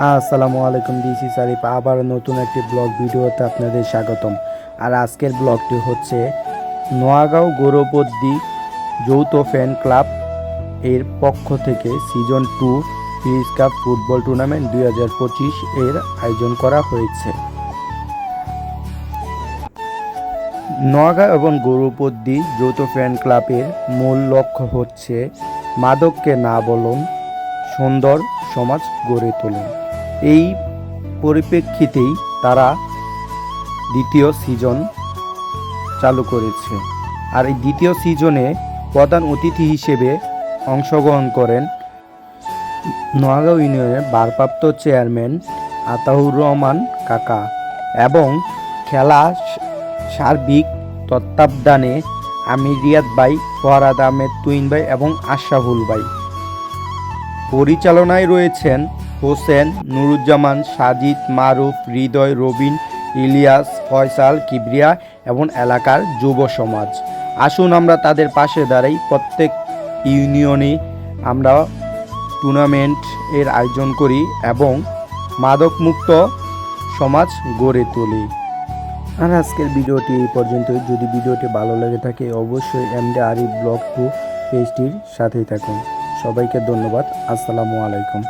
আসসালামু আলাইকুম, this is Arif. আবার নতুন একটি ব্লগ ভিডিওতে আপনাদের স্বাগতম। আর আজকের ব্লগটি হচ্ছে নোয়াগাঁও গৌরবদ্বী যৌথ ফ্যান ক্লাব এর পক্ষ থেকে season 2 piece cup football tournament 2025 এর আয়োজন করা হয়েছে। নোয়াগাঁও এবং গৌরবদ্বী যৌথ ফ্যান ক্লাবের মূল লক্ষ্য হচ্ছে মাদককে না বলুন, সুন্দর সমাজ গড়ে তুলুন। এই পরিপ্রেক্ষিতেই তারা দ্বিতীয় সিজন চালু করেছে। আর এই দ্বিতীয় সিজনে প্রধান অতিথি হিসেবে অংশগ্রহণ করেন নোয়াগাঁও ইউনিয়নের ভারপ্রাপ্ত চেয়ারম্যান আতাউর রহমান কাকা এবং খেলা সার্বিক তত্ত্বাবধানে আমির রিয়াদ ভাই, ফরহাদ আহমেদ তুহিন ভাই এবং আশরাফুল ভাই। পরিচালনায় রয়েছেন হোসেন, নুরুজ্জামান, সাজিদ, মারুফ, হৃদয়, রবিন, ইলিয়াস, ফয়সাল, কিবরিয়া এবং এলাকার যুব সমাজ। আসুন আমরা তাদের পাশে দাঁড়াই। প্রত্যেক ইউনিয়নে আমরা টুর্নামেন্ট এর আয়োজন করি এবং মাদকমুক্ত সমাজ গড়ে তুলি। আর আজকের ভিডিওটি এই পর্যন্ত। যদি ভিডিওটি ভালো লেগে থাকে অবশ্যই এমডি আরিফ ব্লগ 2 পেজটির সাথেই থাকুন। সবাইকে ধন্যবাদ। আসসালামু আলাইকুম।